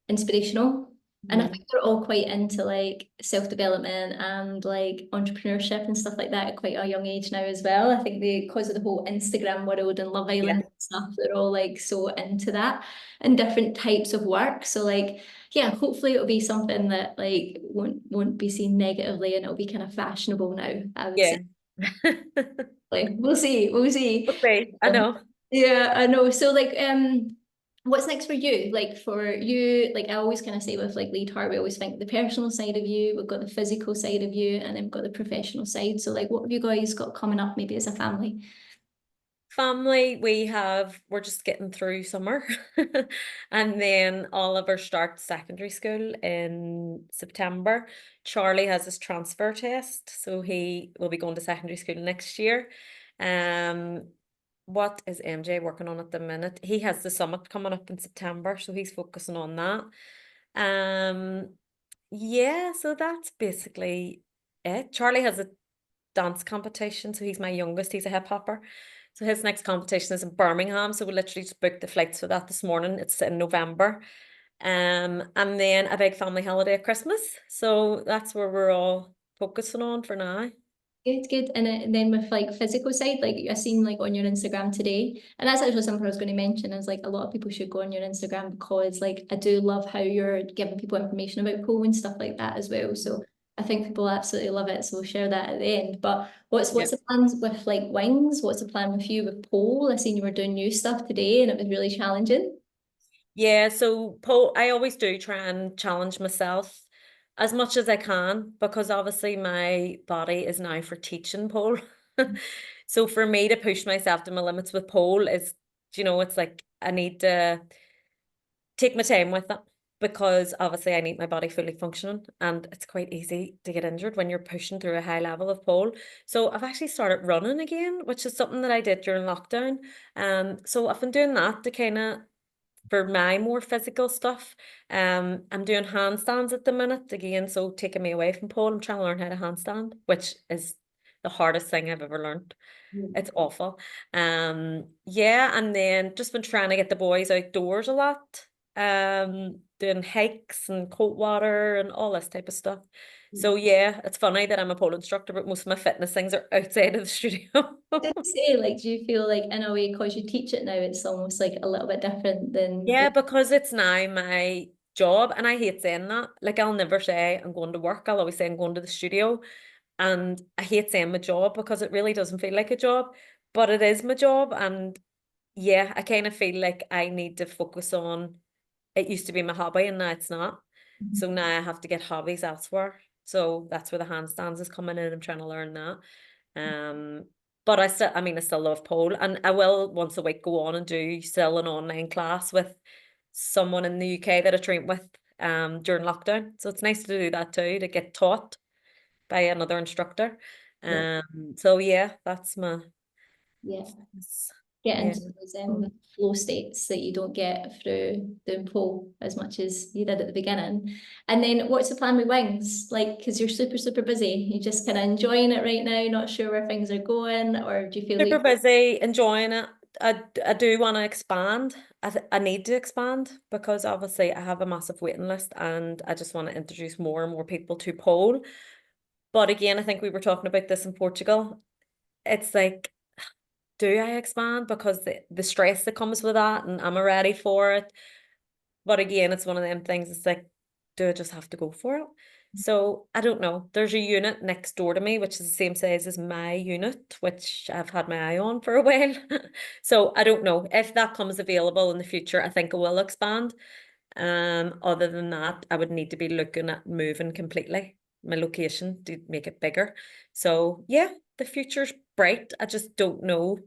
inspirational. And I Mhm. think they're all quite into like self-development and like entrepreneurship and stuff like that at quite a young age now as well. I think they, because of the whole Instagram world and Love Yeah. Island and stuff, they're all like so into that and different types of work. So like, yeah, hopefully it'll be something that like won't be seen negatively and it'll be kind of fashionable now, I would say. Yeah. Like, we'll see, we'll see. Okay, I Um, know. yeah, I know. So like what's next for you? Like for you, like I always kind of say with like Lead Heart, we always think the personal side of you, we've got the physical side of you, and then we've got the professional side. So like what have you guys got coming up maybe as a family? Family, we're just getting through summer. And then Oliver starts secondary school in September. Charlie has his transfer test, so he will be going to secondary school next year. Um, what is MJ working on at the minute? He has the summit coming up in September, so he's focusing on that. Um, yeah, so that's basically it. Charlie has a dance competition. So he's my youngest. He's a hip hopper. So his next competition is in Birmingham. So we literally just booked the flights for that this morning. It's in November. And then a big family holiday at Christmas. So that's where we're all focusing on for now. Good, good. And then with like physical side, like I seen like on your Instagram today, and that's actually something I was going to mention is like a lot of people should go on your Instagram because like I do love how you're giving people information about pole and stuff like that as well. So I think people absolutely love it. So we'll share that at the end. But Yeah. what's the plans with like wings? What's the plan with you with pole? I seen you were doing new stuff today and it was really challenging. Yeah, so pole, I always do try and challenge myself as much as I can because obviously my body is now for teaching pole. So for me to push myself to my limits with pole is, it's like I need to take my time with it because obviously I need my body fully functioning and it's quite easy to get injured when you're pushing through a high level of pole. So I've actually started running again, which is something that I did during lockdown. So I've been doing that to kind of for my more physical stuff. I'm doing handstands at the minute again, so taking me away from pole. I'm trying to learn how to handstand, which is the hardest thing I've ever learned. It's awful. Yeah, and then just been trying to get the boys outdoors a lot. Doing hikes and cold water and all this type of stuff. So yeah, it's funny that I'm a pole instructor, but most of my fitness things are outside of the studio. Did you say like do you feel like in a way because you teach it now it's almost like a little bit different than Yeah, because it's now my job, and I hate saying that. Like, I'll never say I'm going to work. I'll always say I'm going to the studio. And I hate saying my job because it really doesn't feel like a job, but it is my job. And yeah, I kind of feel like I need to focus on it used to be my hobby and now it's not. So now I have to get hobbies elsewhere. So that's where the handstands is coming in. I'm trying to learn that. Um, but I still love pole, and I will once a week go on and do still an online class with someone in the UK that I trained with during lockdown. So it's nice to do that too, to get taught by another instructor. yeah, So yeah, that's my yeah. fitness. get Yeah. into those flow states that you don't get through doing pole as much as you did at the beginning. And then what's the plan with wings? Like, because you're super, super busy, you just kind of enjoying it right now, not sure where things are going, or do you feel Super like, busy, enjoying it. I do want to expand. I need to expand because obviously I have a massive waiting list and I just want to introduce more and more people to pole. But again, I think we were talking about this in Portugal. It's like, do I expand? Because the stress that comes with that, and am I ready for it? But again, it's one of them things, it's like, do I just have to go for it? So I don't know. There's a unit next door to me, which is the same size as my unit, which I've had my eye on for a while. So I don't know. If that comes available in the future, I think I will expand. Other than that, I would need to be looking at moving completely my location to make it bigger. So yeah, the future's bright. I just don't know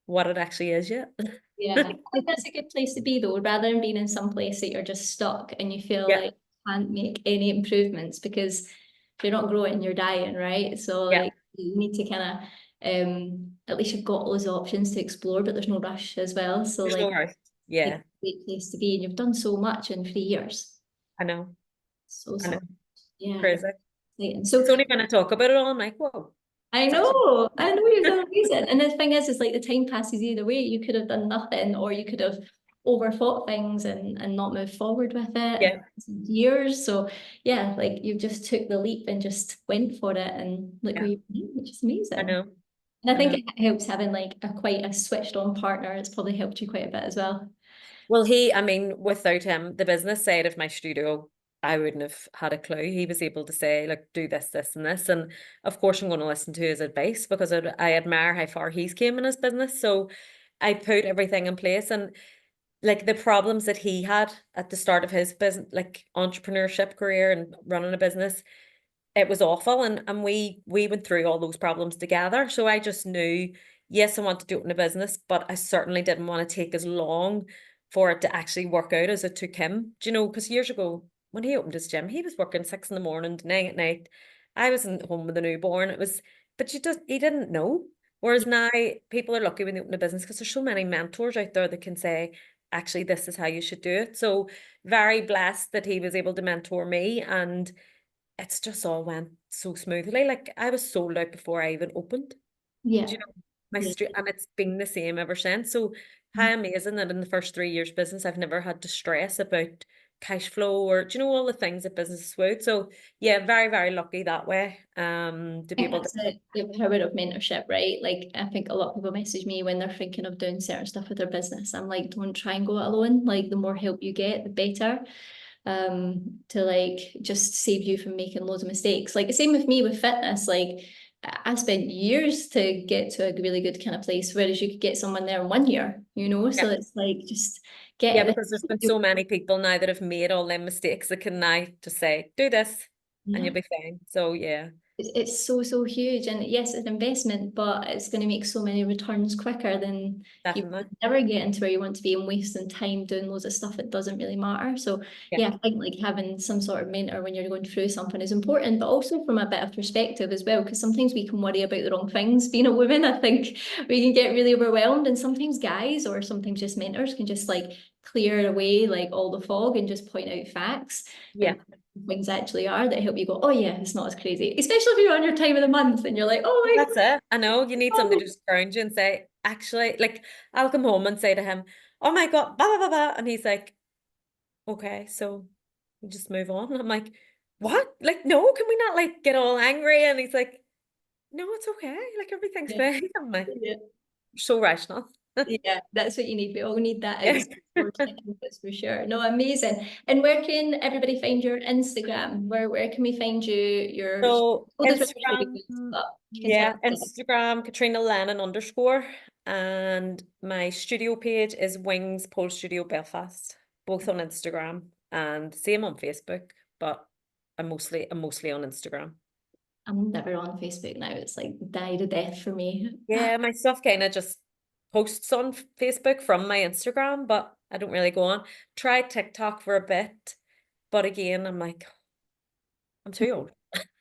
what it actually is yet. yeah, I think that's a good place to be though, rather than being in some place that you're just stuck and you feel Yeah, like you can't make any improvements because if you're not growing, you're dying, right? So yeah. like you need to kind of at least you've got those options to explore, but there's no rush as well. So There's no like rush. it's Yeah, a great place to be, and you've done so much in 3 years. I know. So I know. so yeah, Crazy. exciting. So It's only when I talk about it all, I'm like, whoa, it's actually I know you've done amazing. And the thing is like the time passes either way. You could have done nothing, or you could have overthought things and not moved forward with it yeah, years. So yeah, like you just took the leap and just went for it, and look yeah. where you've been, which is I amazing. know. And I I think know. it helps having like a quite a switched on partner. It's probably helped you quite a bit as well. Well, I mean, without him, the business side of my studio, I wouldn't have had a clue. He was able to say, like, do this, this, and this. And of course, I'm going to listen to his advice because I admire how far he's came in his business. So I put everything in place. And like the problems that he had at the start of his business, like entrepreneurship career and running a business, it was awful. And we went through all those problems together. So I just knew, yes, I wanted to open a business, but I certainly didn't want to take as long for it to actually work out as it took him. Do you know, because years ago when he opened his gym, he was working 6 in the morning to 9 at night. I was in home with a newborn. It was, but he didn't know. Whereas now people are lucky when they open a business because there's so many mentors out there that can say, actually, this is how you should do it. So very blessed that he was able to mentor me, and it's just all went so smoothly. Like I was sold out before I even opened. Do Yeah. you know, my Yeah. street, and it's been the same ever since. So how amazing that in the first 3 years business I've never had to stress about cash flow or do you know all the things that businesses would. So yeah, very, very lucky that way. To I be think able to that's the power of mentorship, right? Like, I think a lot of people message me when they're thinking of doing certain stuff with their business. I'm like, don't try and go it alone. Like, the more help you get, the better. To like just save you from making loads of mistakes. Like, the same with me with fitness. Like, I spent years to get to a really good kind of place, whereas you could get someone there in 1 year, you know? So yeah. it's like just Yeah, get because there's been so many people now that have made all them mistakes that can now just say, do this and yeah. you'll be fine. So yeah, It's so, so huge. And yes, it's an investment, but it's going to make so many returns quicker than you definitely. never get into where you want to be and wasting time doing loads of stuff that doesn't really matter. So Yeah. yeah, I think like having some sort of mentor when you're going through something is important, but also from a bit of perspective as well, because sometimes we can worry about the wrong things. Being a woman, I think we can get really overwhelmed, and sometimes guys or sometimes just mentors can just like clear away like all the fog and just point out facts. Yeah. And things actually are that help you go, oh yeah, it's not as crazy. Especially if you're on your time of the month and you're like, oh Well, my that's it. I know you need somebody God. to just ground you and say, actually, like I'll come home and say to him, oh my God, blah, blah, blah, blah. And he's like, okay, so we just move on. And I'm like, what? Like, no, can we not like get all angry? And he's like, no, it's okay. Like everything's Yeah, fine. I'm like, yeah, so rational. yeah, that's what you need. We all need that Yeah. outside force, that's for sure. No, amazing. And where can everybody find your Instagram? Where can we find you? Your So all the Twitter really Instagram, good, but you can tell yeah, us. Instagram, Katrina Lennon _. And my studio page is Wings Pole Studio Belfast, both on Instagram and same on Facebook, but I'm mostly on Instagram. I'm never on Facebook now. It's like die to death for me. Yeah, my stuff kind of just posts on Facebook from my Instagram, but I don't really go on. Tried TikTok for a bit, but again, I'm like, I'm too old.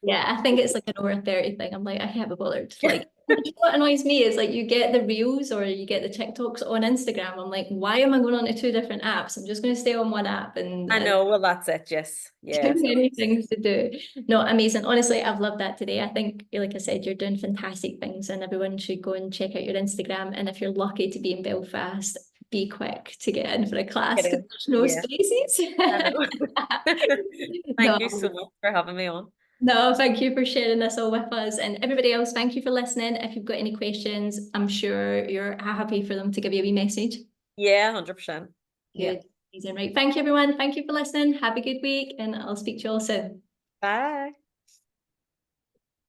Yeah, I think it's like an over 30 thing. I'm like, I can't be bothered. Like, What annoys me is like you get the reels or you get the TikToks on Instagram. I'm like, why am I going on to two different apps? I'm just going to stay on one app and I know, well, that's it, yes. too Yeah. many things to do. No, amazing. Honestly, I've loved that today. I think, like I said, you're doing fantastic things and everyone should go and check out your Instagram. And if you're lucky to be in Belfast, be quick to get in for a class It because is. there's no Yeah, spaces. I know. No, Thank you so much for having me on. no, thank you for sharing this all with us. And everybody else, thank you for listening. If you've got any questions, I'm sure you're happy for them to give you a wee message. Yeah, 100%. Yeah. Good. Amazing. Right. Thank you, everyone. Thank you for listening. Have a good week, and I'll speak to you all soon. Bye.